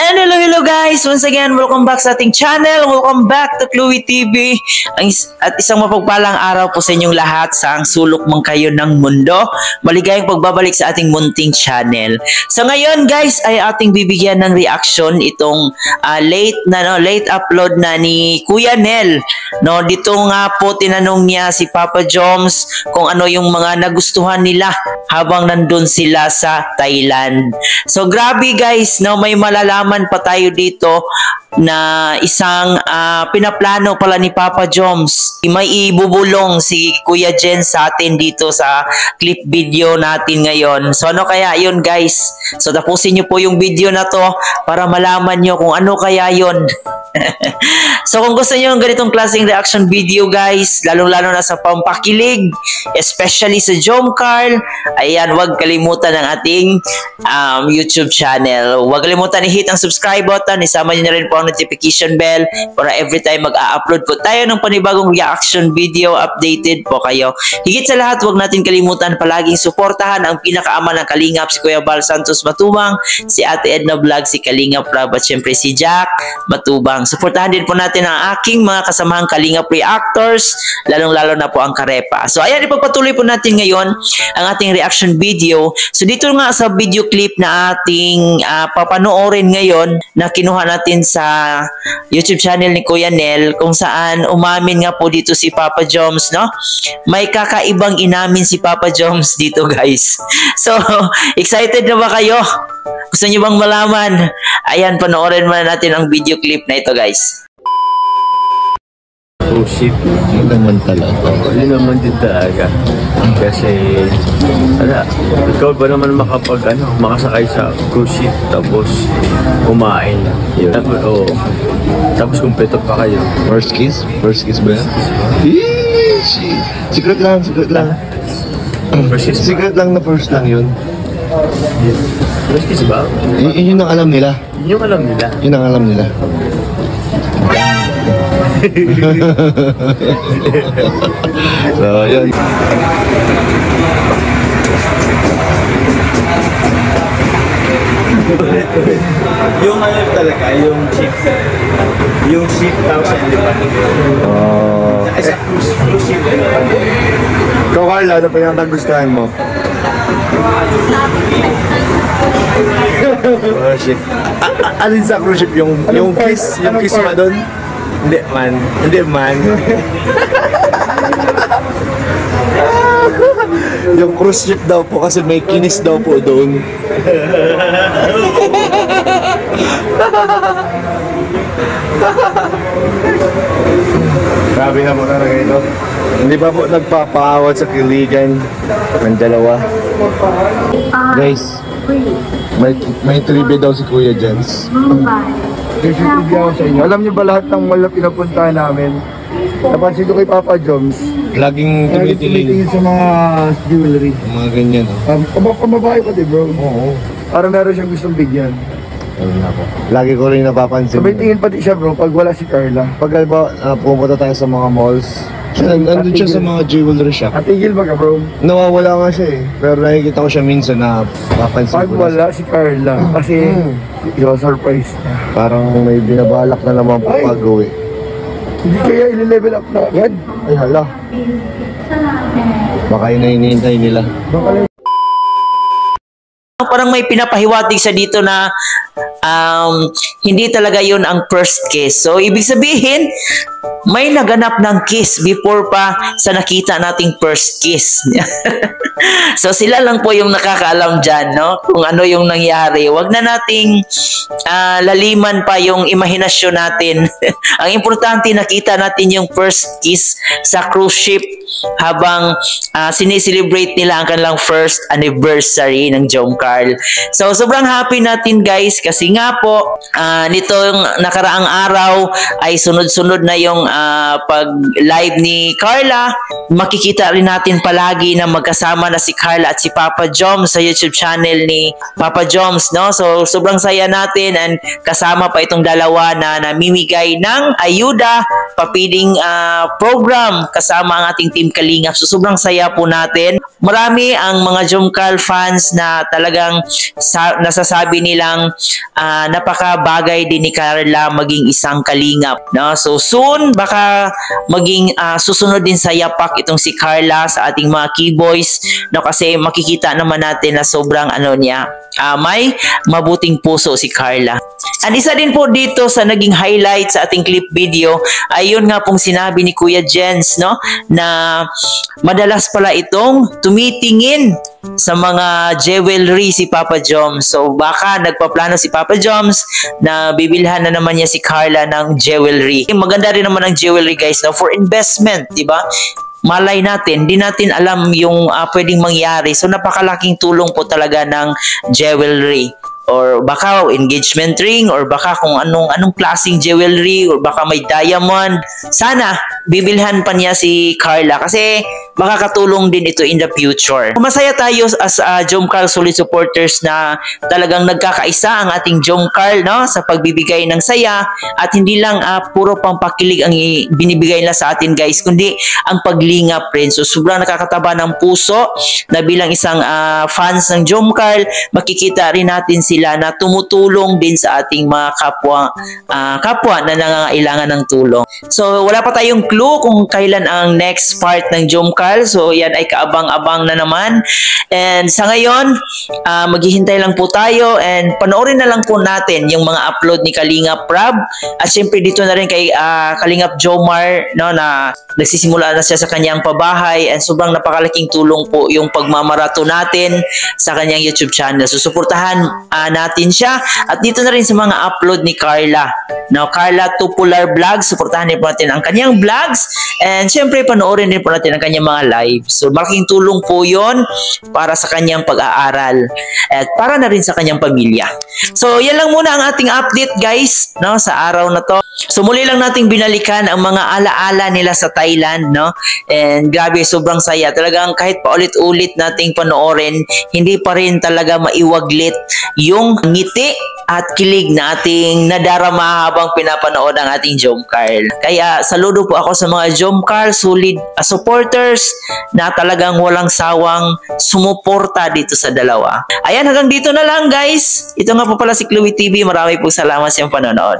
And hello guys! Once again, welcome back sa ating channel. Welcome back to Chloe TV. At isang mapagpalang araw po sa inyong lahat sa ang sulok man kayo ng mundo. Maligayang pagbabalik sa ating munting channel. So ngayon guys ay ating bibigyan ng reaction itong late upload na ni Kuya Nel. No, dito nga po tinanong niya si Papa Joms kung ano yung mga nagustuhan nila habang nandun sila sa Thailand. So grabe guys, no, may malalaman pa tayo dito na isang pinaplano pala ni Papa Joms. May ibubulong si Kuya Jen sa atin dito sa clip video natin ngayon. So ano kaya yun guys? So tapusin nyo po yung video na to para malaman nyo kung ano kaya yun. So kung gusto nyo yung ganitong klaseng reaction video guys, lalong-lalo na sa pampakilig, especially sa Jomcarl, ayan, huwag kalimutan ng ating YouTube channel. Huwag kalimutan i-hit ang subscribe button, isama nyo na rin po ang notification bell para every time mag-a-upload po tayo ng panibagong reaction video, updated po kayo. Higit sa lahat, huwag natin kalimutan palaging suportahan ang pinakaama ng Kalingap, si Kuya Val Santos Matubang, si Ate Edna Vlog, si Kalingap Rab, at syempre si Jack Matubang. Suportahan din po natin ang aking mga kasamahang Kalingap reactors, lalong-lalo na po ang Karepa. So ayan, ipagpatuloy po natin ngayon ang ating reaction video. So dito nga sa video clip na ating papanoorin ngayon na kinuha natin sa YouTube channel ni Kuya Nel, kung saan umamin nga po dito si Papa Joms, no? May kakaibang inamin si Papa Joms dito guys. So excited na ba kayo? Gusto niyo bang malaman? Ayan, panoorin muna natin ang video clip na ito guys. Oh shit, yun naman talaga. Yun naman din talaga. Kasi, ikaw ba naman makasakay sa cruise ship tapos kumain. Yun. Tapos kumpleto pa kayo. First kiss? First kiss ba yan? Secret lang, secret lang. First kiss ba? Secret lang na first lang yun. First kiss ba? Yun ang alam nila. Yun ang alam nila. Yun ang alam nila. So, yun. Yung ano talaga, yung ship. Yung ship tapos hindi pa. Ay, sa cruise ship. Ikaw, Carla, ano pa yung nagustuhan mo? Oh, shit. Alin sa cruise ship? Yung kiss? Yung kiss pa doon? Hindi man. Hindi man. Yung cruise ship daw po kasi may kinis daw po doon. Grabe na mo talaga ito. Hindi pa po nagpapaawat sa kiligan ng dalawa. Guys, may trivia daw si Kuya Jens. There's a trivia ako sa inyo. Alam niyo ba lahat ng mall na pinupuntahan namin? Napansin ko kay Papa Joms. Laging tumitingin sa mga jewelry. mga ganyan. Pamabahay ko din bro. Oo. Para meron siyang gustong bigyan. Ayun ako. Lagi ko rin napapansin. Sabay tingin pati siya bro pag wala si Carla. Pag pumunta tayo sa mga malls, nandun siya sa mga jewelry shop. Natigil ba ka bro? Nawawala nga siya eh. Pero nakikita ko siya minsan na papansin Pag ko wala si Carla. Kasi surprise niya. parang may binabalak na naman po Ay! pag-uwi. Hindi kaya i-level up na agad? Ay hala. Baka yun na hinihintay nila. Baka Parang may pinapahiwatig sa dito na hindi talaga yun ang first kiss. So, ibig sabihin, may naganap ng kiss before pa sa nakita nating first kiss. So, sila lang po yung nakakaalam dyan, no? Kung ano yung nangyari. Huwag na nating laliman pa yung imahinasyon natin. Ang importante, nakita natin yung first kiss sa cruise ship habang sineselebrate nila ang kanilang first anniversary ng Jomcarl. So, sobrang happy natin guys kasi nga po, nitong nakaraang araw ay sunod-sunod na yung pag-live ni Carla. Makikita rin natin palagi na magkasama na si Carla at si Papa Joms sa YouTube channel ni Papa Joms, no? So, sobrang saya natin and kasama pa itong dalawa na namimigay ng ayuda, papiling program kasama ang ating team Team Kalingap. So sobrang saya po natin. Marami ang mga Jomcarl fans na talagang nasasabi nilang napakabagay din ni Carla maging isang Kalingap. No? So soon, baka maging susunod din sa yapak itong si Carla sa ating mga keyboys. No? Kasi makikita naman natin na sobrang niya, may mabuting puso si Carla. And isa din po dito sa naging highlight sa ating clip video ay yun nga pong sinabi ni Kuya Jens, no, na madalas pala itong tumitingin sa mga jewelry si Papa Joms. So baka nagpaplano si Papa Joms na bibilhan na naman niya si Carla ng jewelry. Maganda rin naman ang jewelry guys, no, for investment, di ba? Malay natin, di natin alam yung pwedeng mangyari. So napakalaking tulong po talaga ng jewelry. Or baka engagement ring, or baka kung anong klaseng jewelry, or baka may diamond. Sana bibilhan pa niya si Carla kasi makakatulong din ito in the future. Masaya tayo as Jomcarl solid supporters na talagang nagkakaisa ang ating Jomcarl, no, sa pagbibigay ng saya, at hindi lang puro pampakilig ang binibigay nila sa atin guys, kundi ang paglingap rin. So sobrang nakakataba ng puso na bilang isang fans ng Jomcarl, makikita rin natin sila na tumutulong din sa ating mga kapwa na nangangailangan ng tulong. So wala pa tayong clue kung kailan ang next part ng Jomcarl. So yan ay kaabang-abang na naman. And sa ngayon, maghihintay lang po tayo and panoorin na lang po natin yung mga upload ni Kalingap Rab. At syempre dito na rin kay Kalingap Jomar, no, na nagsisimula na siya sa kanyang pabahay, and sobrang napakalaking tulong po yung pagmamarato natin sa kanyang YouTube channel. So suportahan natin siya. At dito na rin sa mga upload ni Carla. Now, Carla Tupular Vlogs, suportahan din po natin ang kanyang vlogs, and syempre panoorin din po natin ang kanyang mga live. So malaking tulong po yon para sa kanyang pag-aaral at para na rin sa kanyang pamilya. So yan lang muna ang ating update guys, no, sa araw na to. So muli lang nating binalikan ang mga alaala nila sa Thailand, no? And grabe, sobrang saya. Talagang kahit paulit-ulit nating panoorin, hindi pa rin talaga maiwaglit yung ngiti at kilig na ating nadarama habang pinapanood ang ating Jomcarl. Kaya saludo po ako sa mga Jomcarl solid supporters na talagang walang sawang sumuporta dito sa dalawa. Ayan, hanggang dito na lang guys. Ito nga po pala si Chloe TV. Marami po salamat sa iyong panonood.